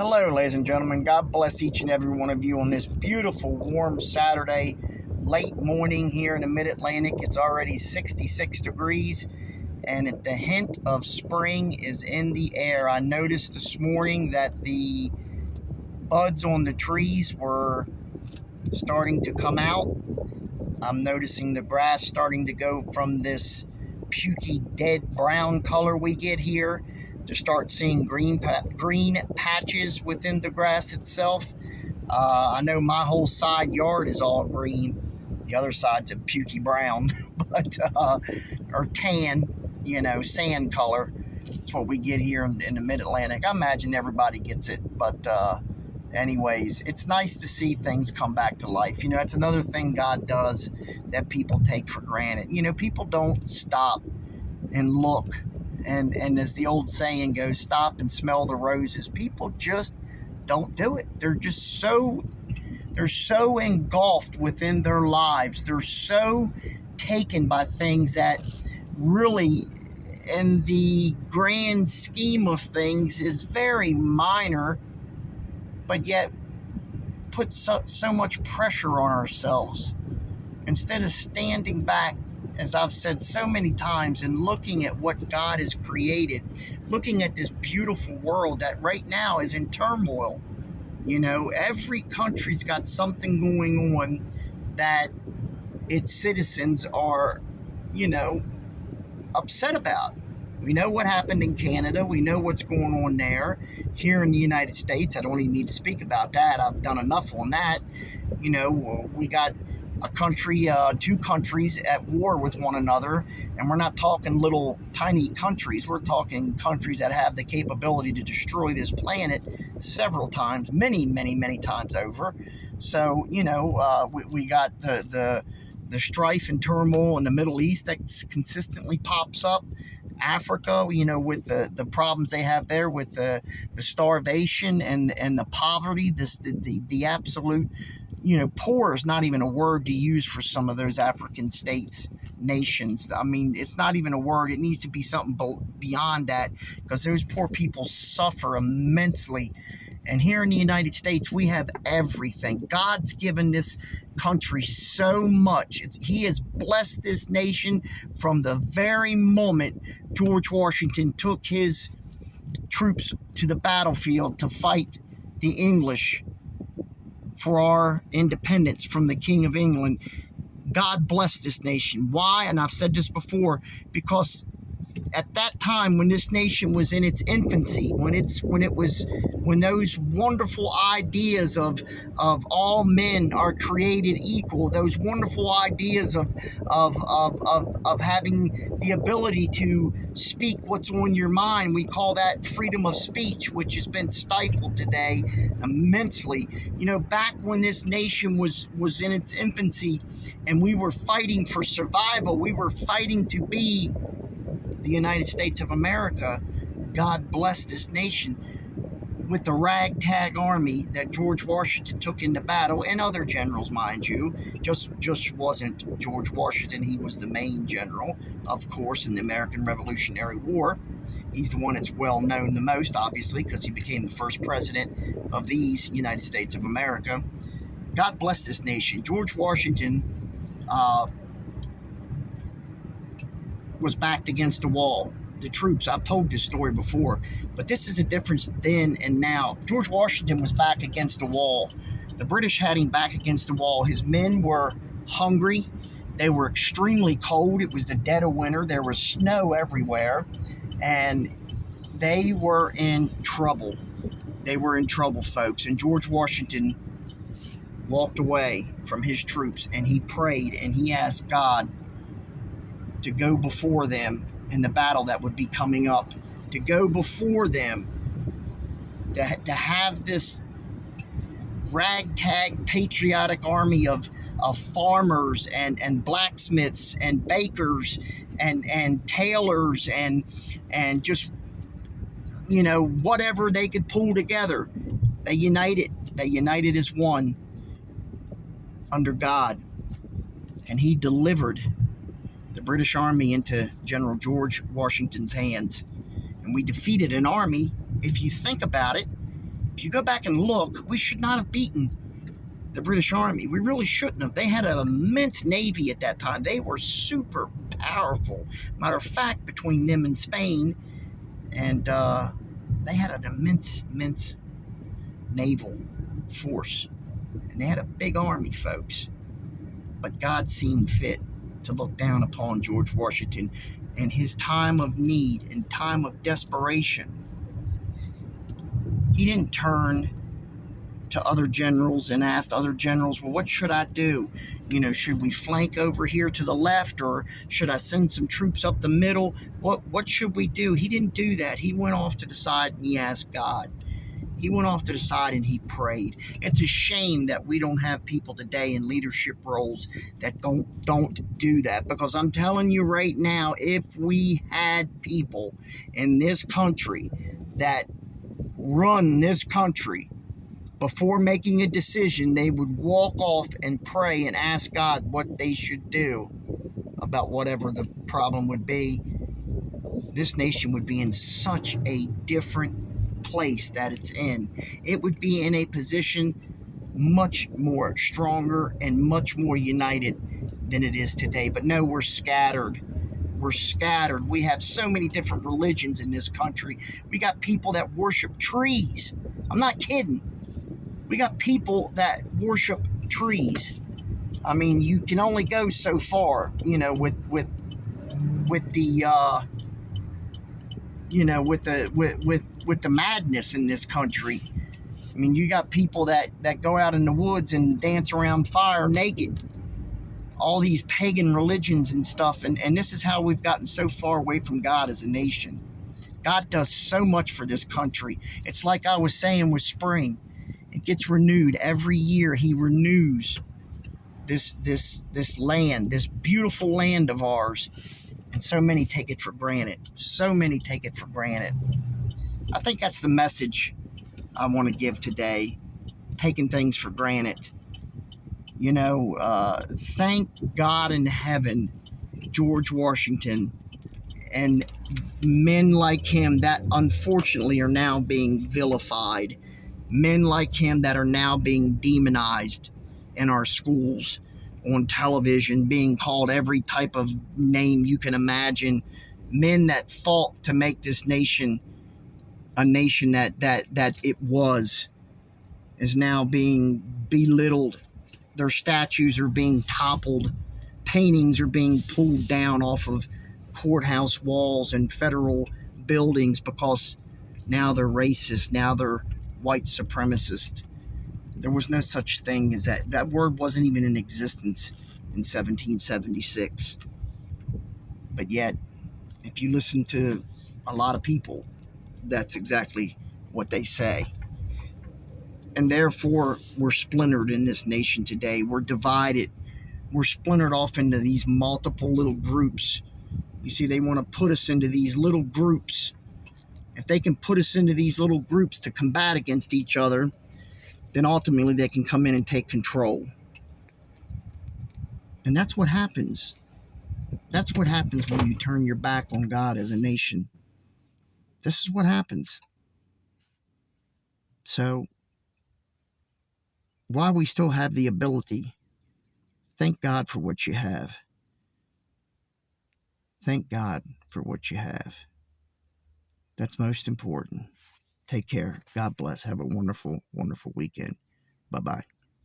Hello, ladies and gentlemen. God bless each and every one of you on this beautiful, warm Saturday, late morning here in the Mid-Atlantic. It's already 66 degrees, and the hint of spring is in the air. I noticed this morning that the buds on the trees were starting to come out. I'm noticing the grass starting to go from this pukey, dead brown color we get here to start seeing green patches within the grass itself. I know my whole side yard is all green. The other side's a pukey brown, but or tan, sand color. That's what we get here in the Mid-Atlantic. I imagine everybody gets it, but anyways, it's nice to see things come back to life. That's another thing God does that people take for granted. People don't stop and look. And as the old saying goes, stop and smell the roses. People just don't do it. They're so engulfed within their lives. They're so taken by things that really, in the grand scheme of things, is very minor, but yet puts so much pressure on ourselves. Instead of standing back, as I've said so many times, and looking at what God has created, looking at this beautiful world that right now is in turmoil. Every country's got something going on that its citizens are, upset about. We know what happened in Canada. We know what's going on there. Here in the United States, I don't even need to speak about that. I've done enough on that. We got a country, two countries at war with one another, and we're not talking little tiny countries. We're talking countries that have the capability to destroy this planet several times, many, many, many times over. So, we got the strife and turmoil in the Middle East that consistently pops up. Africa, with the problems they have there with the starvation and the poverty, the absolute, poor is not even a word to use for some of those African states, nations. I mean, it's not even a word. It needs to be something beyond that, because those poor people suffer immensely. And here in the United States, we have everything. God's given this country so much. He has blessed this nation from the very moment George Washington took his troops to the battlefield to fight the English for our independence from the King of England. God blessed this nation. Why? And I've said this before, because at that time when this nation was in its infancy, when those wonderful ideas of all men are created equal, those wonderful ideas of having the ability to speak what's on your mind, we call that freedom of speech, which has been stifled today immensely. Back when this nation was in its infancy and we were fighting for survival, we were fighting to be the United States of America. God bless this nation with the ragtag army that George Washington took into battle, and other generals, mind you. Just wasn't George Washington. He was the main general, of course, in the American Revolutionary War. He's the one that's well known the most, obviously, because he became the first president of these United States of America. God bless this nation. George Washington was backed against the wall. The troops, I've told this story before, but this is a difference then and now. George Washington was back against the wall. The British had him back against the wall. His men were hungry. They were extremely cold. It was the dead of winter. There was snow everywhere, and they were in trouble. They were in trouble, folks. And George Washington walked away from his troops, and he prayed, and he asked God to go before them in the battle that would be coming up, to go before them, to have this ragtag patriotic army of farmers and blacksmiths and bakers and tailors and just, whatever they could pull together. They united as one under God, and he delivered the British Army into General George Washington's hands. And we defeated an army, if you think about it, If you go back and look, we should not have beaten the British Army. We really shouldn't have. They had an immense navy at that time. They were super powerful. Matter of fact, between them and Spain, and they had an immense naval force. And they had a big army, folks. But God seemed fit to look down upon George Washington in his time of need and time of desperation. He didn't turn to other generals and asked other generals, well, what should I do? Should we flank over here to the left, or should I send some troops up the middle? What should we do? He didn't do that. He went off to decide and he asked God. He went off to the side and he prayed. It's a shame that we don't have people today in leadership roles that don't do that, because I'm telling you right now, if we had people in this country that run this country, before making a decision, they would walk off and pray and ask God what they should do about whatever the problem would be, this nation would be in such a different place that it's in. It would be in a position much more stronger and much more united than it is today. But no, we're scattered. We're scattered. We have so many different religions in this country. We got people that worship trees. I'm not kidding. We got people that worship trees. I mean, you can only go so far, with the with the madness in this country. I mean, you got people that go out in the woods and dance around fire naked. All these pagan religions and stuff, and this is how we've gotten so far away from God as a nation. God does so much for this country. It's like I was saying with spring. It gets renewed every year. He renews this land, this beautiful land of ours. And so many take it for granted. So many take it for granted. I think that's the message I want to give today. Taking things for granted. Thank God in heaven, George Washington and men like him that unfortunately are now being vilified. Men like him that are now being demonized in our schools, on television, being called every type of name you can imagine. Men that fought to make this nation a nation that it was, is now being belittled. Their statues are being toppled. Paintings are being pulled down off of courthouse walls and federal buildings because now they're racist. Now they're white supremacist. There was no such thing as that. That word wasn't even in existence in 1776. But yet, if you listen to a lot of people, that's exactly what they say. And therefore, we're splintered in this nation today. We're divided. We're splintered off into these multiple little groups. You see, they want to put us into these little groups. If they can put us into these little groups to combat against each other, then ultimately they can come in and take control. And that's what happens. That's what happens when you turn your back on God as a nation. This is what happens. So, while we still have the ability, thank God for what you have. Thank God for what you have. That's most important. Take care. God bless. Have a wonderful, wonderful weekend. Bye-bye.